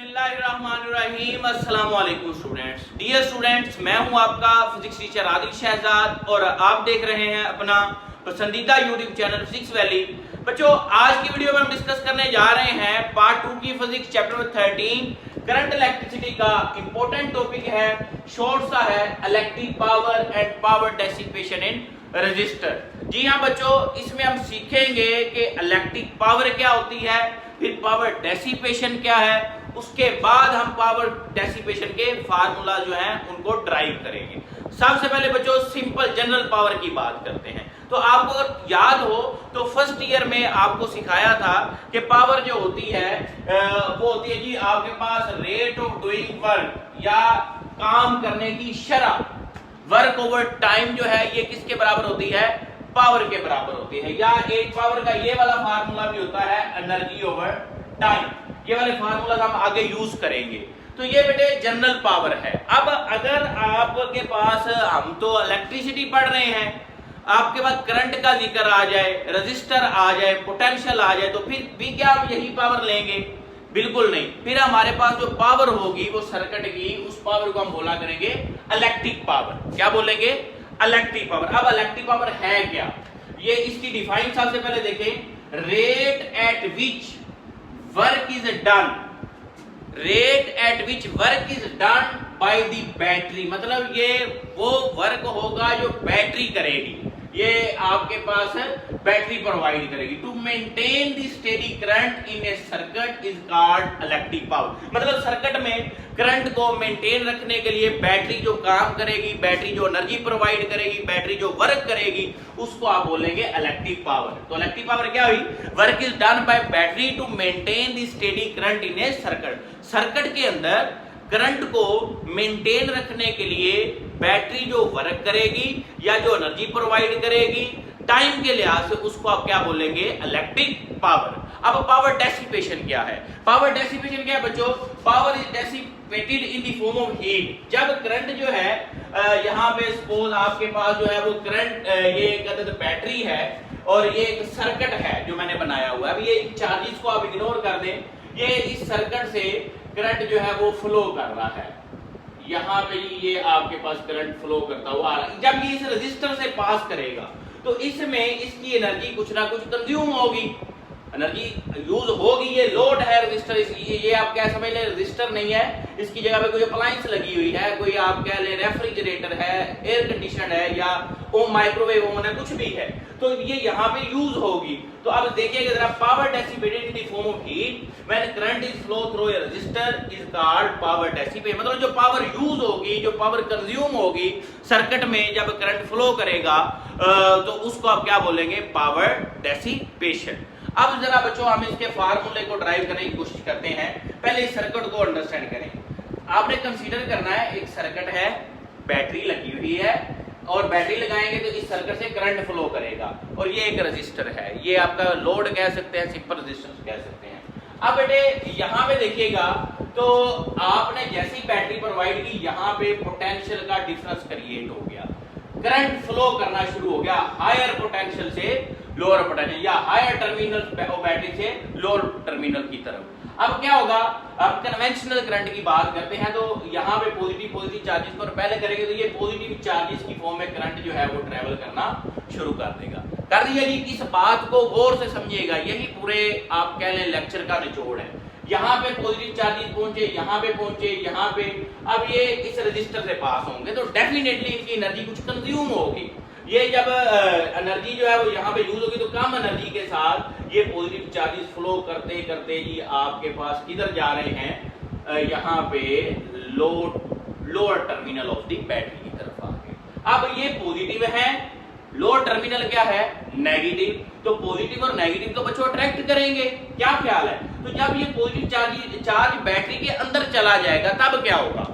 बिस्मिल्लाहिर्रहमानिर्रहीम। अस्सलाम वालेकुम स्टूडेंट्स। डियर स्टूडेंट्स, मैं हूं आपका फिजिक्स टीचर आदिल शहजाद और आप देख रहे हैं अपना पसंदीदा यूट्यूब चैनल फिजिक्स वैली। बच्चों, आज की वीडियो में हम डिस्कस करने जा रहे हैं पार्ट 2 की physics chapter number 13 current electricity का इंपॉर्टेंट टॉपिक है, शॉर्ट सा है, electric power and power dissipation in resistor. जी हाँ बच्चों, इसमें हम सीखेंगे कि इलेक्ट्रिक पावर क्या होती है, फिर पावर डेसिपेशन क्या है, उसके बाद हम पावर डेसिपेशन के फार्मूला जो हैं उनको ड्राइव करेंगे। सबसे पहले बच्चों सिंपल जनरल पावर की बात करते हैं। तो आपको अगर याद हो तो फर्स्ट ईयर में आपको सिखाया था कि पावर जो होती है वो होती है जी आपके पास रेट ऑफ डूइंग वर्क या काम करने की शरह, वर्क ओवर टाइम जो है ये किसके बराबर होती है, पावर के बराबर होती है। या एक पावर का ये वाला फार्मूला भी होता है एनर्जी ओवर टाइम। ये वाले फार्मूला हम आगे यूज करेंगे। तो ये बेटे जनरल पावर है। अब अगर आपके पास, हम तो इलेक्ट्रिसिटी पढ़ रहे हैं, आपके पास करंट का जिक्र आ जाए, रजिस्टर आ जाए, पोटेंशियल आ जाए, तो फिर भी क्या हम यही पावर लेंगे? बिल्कुल नहीं। फिर हमारे पास जो पावर होगी वो सर्किट की, उस पावर को हम बोला करेंगे इलेक्ट्रिक पावर। क्या बोलेंगे? Electric power. अब इलेक्ट्रिक पावर है क्या, ये इसकी डिफाइन सबसे पहले देखें। Rate at which work is done, rate at which work is done by the battery, मतलब ये वो वर्क होगा जो बैटरी करेगी, ये आपके पास बैटरी प्रोवाइड करेगी। To maintain the steady current in a circuit is called electric power. मतलब सर्किट में करंट को मेंटेन रखने के लिए बैटरी जो काम करेगी, बैटरी जो एनर्जी प्रोवाइड करेगी, बैटरी जो वर्क करेगी, उसको आप बोलेंगे इलेक्ट्रिक पावर। तो इलेक्ट्रिक पावर क्या हुई? Work is done by battery to maintain the steady current in a circuit. Circuit के अंदर करंट को मेंटेन रखने के लिए बैटरी जो वर्क करेगी या जो एनर्जी प्रोवाइड करेगी टाइम के लिहाज से, उसको आप क्या बोलेंगे? Electric power. अब पावर डेसिपेशन क्या है? पावर डेसिपेशन क्या है बच्चों? Power is dissipated in the form of heat. जब करंट जो है यहाँ पे सपोज आपके पास जो है वो करंट, ये कहते हैं बैटरी है और ये एक सर्किट है जो मैंने बनाया हुआ है। अब ये चार्जेस को आप इग्नोर कर दें, ये इस सर्किट से करंट जो है वो फ्लो कर रहा है, यहाँ पे ये आपके पास करंट फ्लो करता हुआ आ रहा है। जब ये इस रजिस्टर से पास करेगा तो इसमें इसकी एनर्जी कुछ ना कुछ कंज्यूम होगी, एनर्जी यूज होगी। ये लोड है रजिस्टर, ये आप क्या समझ लें, रजिस्टर नहीं है, इसकी जगह पे कोई अप्लायंस लगी हुई है, कोई आप कह लें रेफ्रिजरेटर है, एयर कंडीशन है, या वो माइक्रोवेव ओवन है, कुछ भी है, तो ये यहाँ पे यूज होगी। तो अब देखिएगा जरा, power dissipated in the form of heat when current is flow through a register is called power dissipation. मतलब जो पावर यूज होगी, जो पावर कंज्यूम होगी सर्किट में जब करंट फ्लो करेगा, तो उसको आप क्या बोलेंगे? Power dissipation. अब जरा बच्चों हम इसके फार्मूले को ड्राइव करने की कोशिश करते हैं। पहले इस सर्किट को अंडरस्टैंड करें। आपने कंसीडर करना है एक सर्किट है, बैटरी लगी हुई है, और बैटरी लगाएंगे तो इस सर्किट से करंट फ्लो करेगा, और ये एक रजिस्टर है, ये आपका लोड कह सकते हैं, सिंपल रेजिस्टेंस कह सकते हैं। अब बेटे यहाँ पे देखिएगा तो आपने जैसी बैटरी प्रोवाइड की, यहाँ पे पोटेंशियल का डिफरेंस क्रिएट हो गया, करंट फ्लो करना शुरू हो गया हायर पोटेंशियल से लोअर पोटेंशियल, या हायर टर्मिनल बैटरी से लोअर टर्मिनल की तरफ। अब क्या होगा? अब कन्वेंशनल करंट की बात करते हैं तो यहाँ पे पॉजिटिव चार्जेस को पहले करेंगे तो ये पॉजिटिव चार्जेस की फॉर्म में करंट जो है वो ट्रेवल करना शुरू कर देगा। कर दिया जी। इस बात को गौर से समझिएगा, यही पूरे आप कह लें लेक्चर का निचोड़ है। यहाँ पे पॉजिटिव चार्जेस पहुंचे, यहाँ पे पहुंचे, यहाँ पे, अब ये इस रजिस्टर से पास होंगे तो डेफिनेटली इनकी एनर्जी कुछ कंज्यूम होगी। ये जब एनर्जी जो है वो यहाँ पे यूज होगी तो कम एनर्जी के साथ ये पॉजिटिव चार्जेस फ्लो करते करते जी आपके पास किधर जा रहे हैं? यहाँ पे lower terminal of the battery की तरफ आ गए। अब ये पॉजिटिव है, लोअर टर्मिनल क्या है? नेगेटिव। तो पॉजिटिव और नेगेटिव तो बच्चों अट्रैक्ट करेंगे। क्या ख्याल है? तो जब ये पॉजिटिव चार्ज बैटरी के अंदर चला जाएगा तब क्या होगा?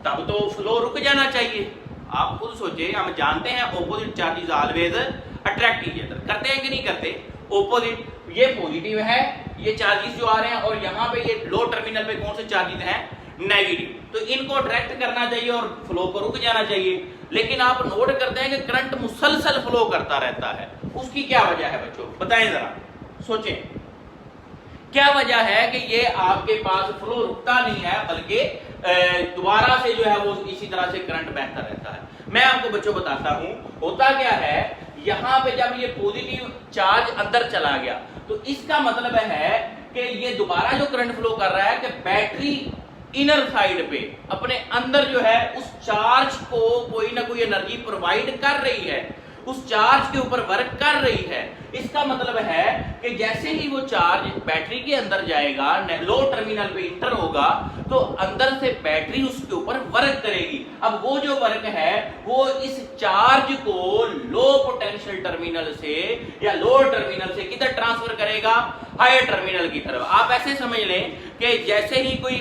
तब तो फ्लो रुक जाना चाहिए। आप खुद सोचिए, हम जानते हैं opposite charges always attract each other, करते हैं कि नहीं करते? ऑपोजिट, ये पॉजिटिव है, ये चार्जेस जो आ रहे हैं, और यहाँ पे ये लो टर्मिनल पे कौन से चार्जेस हैं? नेगेटिव। तो इनको अट्रैक्ट करना चाहिए और फ्लो को रुक जाना चाहिए। लेकिन आप नोट करते हैं कि करंट मुसलसल फ्लो करता रहता है, उसकी क्या वजह है बच्चों? बताएं जरा, सोचें क्या वजह है कि ये आपके पास फ्लो रुकता नहीं है, बल्कि दोबारा से जो है वो इसी तरह से करंट बहता रहता है। मैं आपको बच्चों बताता हूं होता क्या है, यहां पे जब ये पॉजिटिव चार्ज अंदर चला गया तो इसका मतलब है कि ये दोबारा जो करंट फ्लो कर रहा है कि बैटरी इनर साइड पे अपने अंदर जो है उस चार्ज को कोई ना कोई एनर्जी प्रोवाइड कर रही है, उस चार्ज के ऊपर वर्क कर रही है। इसका मतलब है कि जैसे ही वो चार्ज बैटरी के अंदर जाएगा, लो टर्मिनल पे इंटर होगा, तो अंदर से बैटरी उसके ऊपर वर्क करेगी। अब वो जो वर्क है वो इस चार्ज को लो पोटेंशियल टर्मिनल से या लो टर्मिनल से किधर ट्रांसफर करेगा, हायर टर्मिनल की तरफ। आप ऐसे समझ लें कि जैसे ही कोई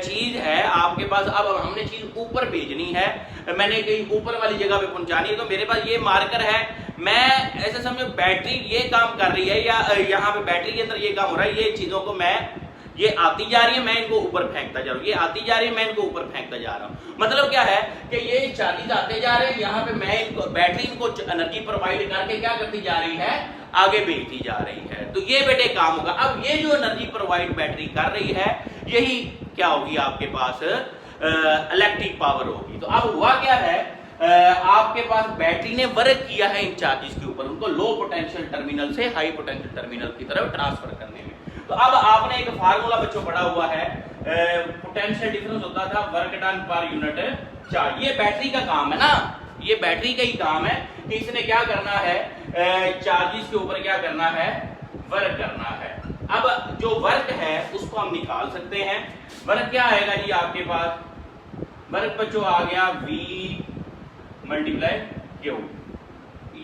चीज है आपके पास, अब हमने चीज ऊपर भेजनी है, मैंने कहीं ऊपर वाली जगह पे पहुंचानी है, तो मेरे पास ये मार्कर है, मैं ऐसे समझो बैटरी ये काम कर रही है या यहाँ पे बैटरी के अंदर ये काम हो रहा है, ये चीजों को मैं, ये आती जा रही है, मैं इनको ऊपर फेंकता जा रहा हूँ, ये आती जा रही है, मैं इनको ऊपर फेंकता जा रहा हूँ। मतलब क्या है कि ये चार्जेस आते जा रहे हैं, यहाँ पे मैं इनको बैटरी इनको एनर्जी प्रोवाइड करके क्या करती जा रही है, आगे भेजती जा रही है। तो ये बेटे काम होगा। अब ये जो एनर्जी प्रोवाइड बैटरी कर रही है, यही क्या होगी आपके पास इलेक्ट्रिक पावर होगी। तो अब हुआ क्या है, आपके पास बैटरी ने वर्क किया है इन चार्जेस के ऊपर, उनको लो पोटेंशियल टर्मिनल से हाई पोटेंशियल टर्मिनल की तरफ ट्रांसफर करने में। तो अब आपने एक फार्मूला बच्चों पढ़ा हुआ है, पोटेंशियल डिफरेंस होता था work done per unit charge. ये बैटरी का काम है ना, ये बैटरी का ही काम है कि इसने क्या करना है, चार्जेस के ऊपर क्या करना है, वर्क करना है। अब जो वर्क है उसको हम निकाल सकते हैं। वर्क क्या आएगा जी आपके पास, वर्क बच्चों आ गया V मल्टीप्लाई क्यू।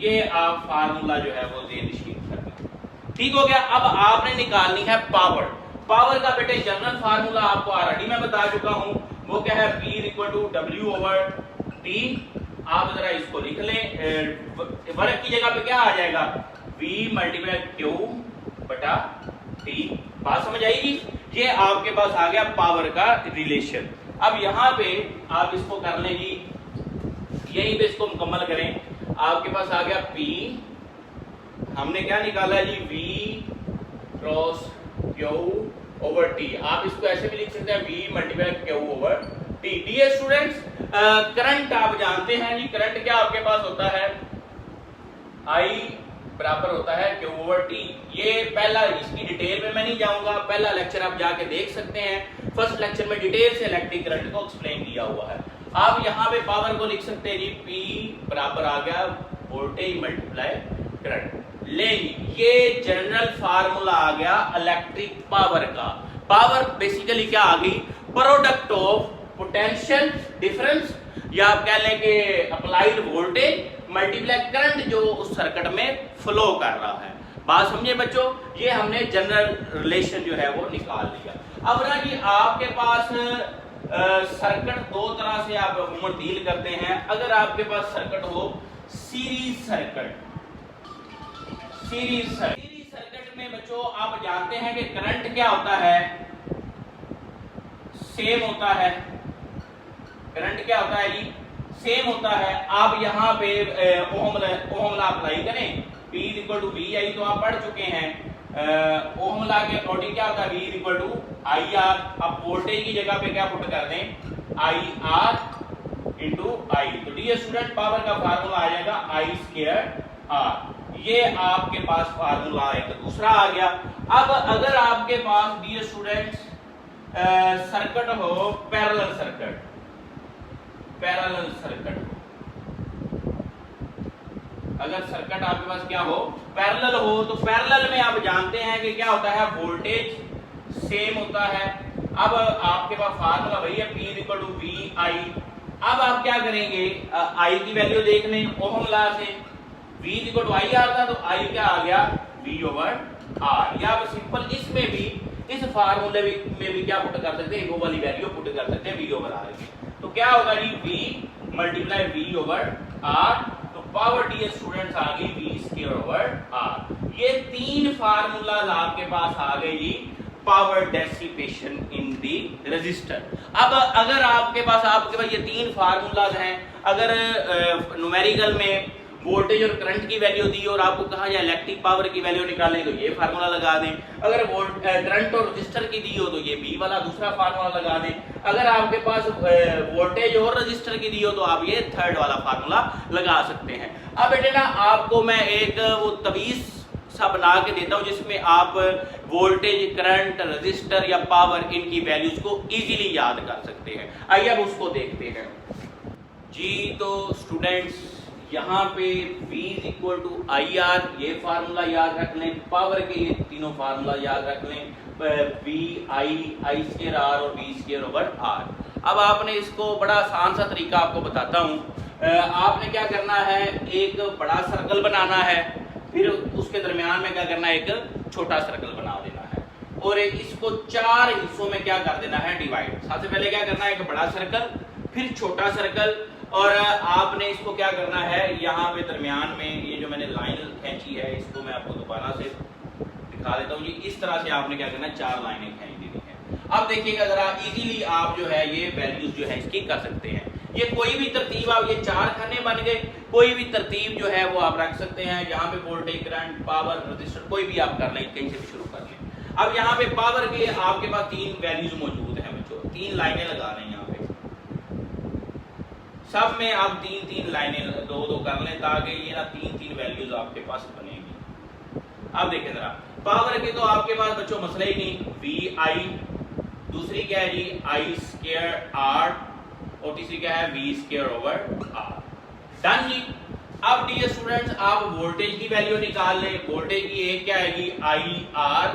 ये आप फार्मूला जो है वो निश्चित कर लें, ठीक हो गया। अब आपने निकालनी है पावर। पावर का बेटे जनरल फार्मूला आपको ऑलरेडी मैं बता चुका हूं, वो क्या है, P = W/T। आप जरा इसको लिख लें, वर्क की जगह पे क्या आ जाएगा, V × Q/T। बात समझ आएगी। ये आपके पास आ गया पावर का रिलेशन। अब यहां पे आप इसको कर लें जी, यहीं पे इसको मुकम्मल करें। आपके पास आ गया P, हमने क्या निकाला है जी, V क्रॉस Q/T। आप इसको ऐसे भी लिख सकते हैं, V × Q/T। Dear students, current आप जानते हैं जी, करंट क्या आपके पास होता है, I बराबर होता है Q/T। ये पहला, इसकी डिटेल में मैं नहीं जाऊंगा, पहला लेक्चर आप जाके देख सकते हैं। फर्स्ट लेक्चर में डिटेल से इलेक्ट्रिक करंट को एक्सप्लेन किया हुआ है। आप यहाँ पे पावर को लिख सकते हैं जी, P बराबर आ गया वोल्टेज मल्टीप्लाई करंट। लेकिन ये जनरल फार्मूला आ गया इलेक्ट्रिक पावर का। पावर बेसिकली क्या आ गई, प्रोडक्ट ऑफ पोटेंशियल डिफरेंस, या आप कह लें कि अप्लाइड वोल्टेज मल्टीप्लाई करंट जो उस सर्किट में फ्लो कर रहा है। बात समझे बच्चों, ये हमने जनरल रिलेशन जो है वो निकाल लिया। अब ना जी आपके पास सर्किट दो तरह से आप अमूमन डील करते हैं। अगर आपके पास सर्किट हो सीरीज सर्किट, सीरीज सर्किट में बच्चों आप जानते हैं कि करंट क्या होता है, सेम होता है। करंट क्या होता है जी, सेम होता है। आप यहाँ पे ओम लॉ अप्लाई करें, P = VI तो आप पढ़ चुके हैं। ओम लॉ के अकॉर्डिंग क्या होता है, V = IR। अब वोल्टेज की जगह पे क्या पुट कर दें, IR × I। तो डियर स्टूडेंट, पावर का फार्मूला आ जाएगा I²R। ये आपके पास फार्मूला एक दूसरा आ गया। अब अगर आपके पास डियर स्टूडेंट्स सर्किट हो पैरेलल सर्किट, पैरेलल सर्किट, अगर सर्किट आपके पास क्या हो, पैरेलल हो, तो पैरेलल में आप जानते हैं कि क्या होता है, वोल्टेज सेम होता है। अब आपके पास फार्मूला वही है, P = VI। अब आप क्या करेंगे, I की वैल्यू देख लें ओम लॉ से, V = IR था तो I क्या आ गया, V/R। या आप सिंपल इसमें भी, इस फार्मूले में भी क्या पुट कर सकते हैं, वो वाली वैल्यू पुट कर सकते हैं V/R की। तो क्या होगा जी, V × V/R। तो पावर डियर स्टूडेंट्स आ गई V²/R। ये तीन फार्मूला आपके पास आ गए जी, पावर डेसिपेशन इन दी रेजिस्टर। अब अगर आपके पास ये तीन फार्मूलाज हैं, अगर न्यूमेरिकल में वोल्टेज और करंट की वैल्यू दी और आपको कहा जाए इलेक्ट्रिक पावर की वैल्यू निकालें तो ये फार्मूला लगा दें, अगर करंट और रजिस्टर की दी हो तो ये बी वाला दूसरा फार्मूला लगा दें, अगर आपके पास वोल्टेज और रजिस्टर की दी हो तो आप ये थर्ड वाला फार्मूला लगा सकते हैं। अब बेटे ना आपको मैं एक वो तवीज़ सा बना के देता हूं जिसमें आप वोल्टेज, करंट, रजिस्टर या पावर इनकी वैल्यूज को इजीली याद कर सकते हैं। आइए अब उसको देखते हैं जी। तो स्टूडेंट्स यहाँ पे V = IR ये फार्मूला याद रख लें, पावर के ये तीनों फार्मूला याद रख लें, V I2R और V2/R। अब आपने इसको बड़ा आसान सा तरीका आपको बताता हूँ। आपने क्या करना है, एक बड़ा सर्कल बनाना है, फिर उसके दरमियान में क्या करना है, एक छोटा सर्कल बना देना है और इसको 4 हिस्सों में क्या कर देना है, डिवाइड। सबसे पहले क्या करना है, एक बड़ा सर्कल, फिर छोटा सर्कल, और आपने इसको क्या करना है, यहाँ पे दरमियान में ये जो मैंने लाइन खींची है इसको मैं आपको दोबारा से दिखा देता हूँ जी। इस तरह से आपने क्या करना है, 4 लाइनें खींच देनी है। अब देखिएगा जरा, इजीली आप जो है ये वैल्यूज जो है इसकी कर सकते हैं। ये कोई भी तरतीब, आप ये 4 खाने बन गए, कोई भी तरतीब जो है वो आप रख सकते हैं। यहाँ पे वोल्टेज, करंट, पावर, रजिस्टर कोई भी आप कर लें, कहीं से भी शुरू कर लें। अब यहाँ पे पावर के आपके पास 3 वैल्यूज मौजूद हैं बच्चों, 3 लाइनें लगा रहे हैं यहाँ पे, सब में आप 3-3 लाइनें 2-2 कर लें ताकि ये ना 3-3 वैल्यूज आपके पास बनेगी। अब देखें जरा, पावर के तो आपके पास बच्चों मसला ही नहीं, VI, दूसरी क्या है जी I2R, और तीसरी क्या है V2/R। डन जी। अब डियर स्टूडेंट्स आप वोल्टेज की वैल्यू निकाल लें। वोल्टेज की एक क्या आएगी, IR,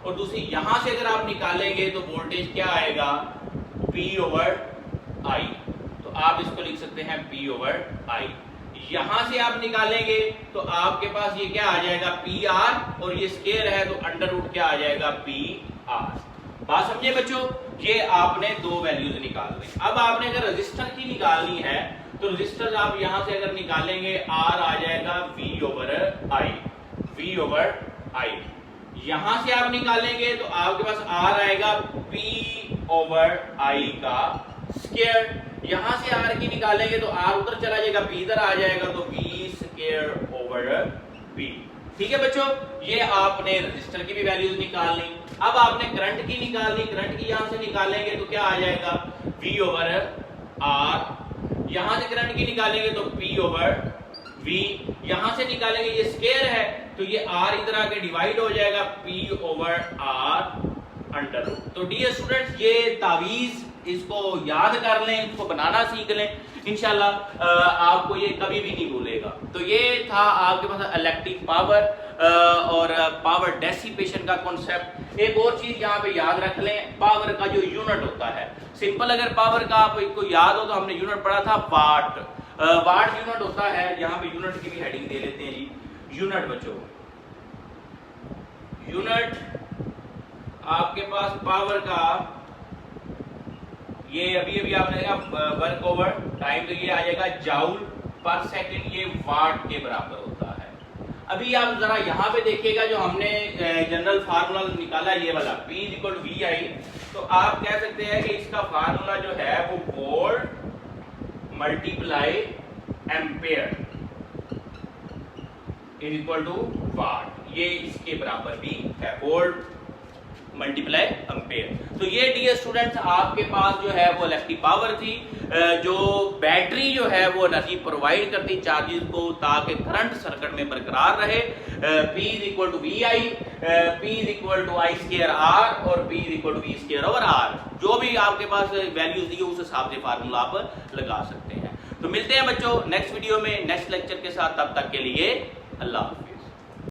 और दूसरी यहां से अगर आप निकालेंगे तो वोल्टेज क्या आएगा, P/I। तो आप इसको लिख सकते हैं P/I। यहां से आप निकालेंगे तो आपके पास ये क्या आ जाएगा, PR, और ये स्क्वायर है तो अंडर रूट क्या आ जाएगा, PR। बात समझे बच्चों, ये आपने 2 वैल्यूज निकाल ली। अब आपने अगर रजिस्टर की निकालनी है तो रजिस्टर आप यहां से अगर निकालेंगे, R आ जाएगा V/I, V/I। यहां से आप निकालेंगे तो आपके पास R आएगा P/I का स्क्वायर। यहां से R की निकालेंगे तो R उधर चला जाएगा, P इधर आ जाएगा, तो V²/V। ठीक है बच्चों, ये आपने रजिस्टर की भी वैल्यूज निकालनी। अब आपने करंट की निकालनी, करंट की यहां से निकालेंगे तो क्या आ जाएगा, V/R। यहां से करंट की निकालेंगे तो P/V। यहां से निकालेंगे, ये स्क्वायर है तो ये R इधर आके डिवाइड हो जाएगा, P/R अंडर रूट। तो डियर स्टूडेंट्स ये तावीज इसको याद कर लें, इसको बनाना सीख लें, इंशाल्लाह आपको ये कभी भी नहीं भूलेगा। तो ये था आपके पास इलेक्ट्रिक पावर और पावर डेसिपेशन का कॉन्सेप्ट। एक और चीज यहाँ पे याद रख लें, पावर का जो यूनिट होता है, सिंपल अगर पावर का आपको याद हो तो हमने यूनिट पढ़ा था वाट। वाट यूनिट होता है, यहाँ पे यूनिट की भी हेडिंग दे लेते हैं जी। यूनिट बच्चों, यूनिट आपके पास पावर का, ये अभी आपने देखा वर्क ओवर टाइम, तो ये आ जाएगा जूल पर सेकंड, ये वाट के बराबर होता है। अभी आप जरा यहाँ पे देखिएगा, जो हमने जनरल फार्मूला निकाला ये वाला P = VI, तो आप कह सकते हैं कि इसका फार्मूला जो है वो वोल्ट मल्टीप्लाई एम्पेयर = वाट, ये इसके बराबर भी है, वोल्ट मल्टीप्लाई एम्पेयर। तो ये डियर स्टूडेंट्स आपके पास जो है वो इलेक्ट्रिक पावर थी, जो बैटरी जो है वो एनर्जी प्रोवाइड करती चार्जेस को ताकि करंट सर्किट में बरकरार रहे। P = VI, P = I²R और P = V²/R। जो भी आपके पास वैल्यूज दी उस हिसाब से फार्मूला आप लगा सकते हैं। तो मिलते हैं बच्चों नेक्स्ट वीडियो में नेक्स्ट लेक्चर के साथ, तब तक के लिए अल्लाह।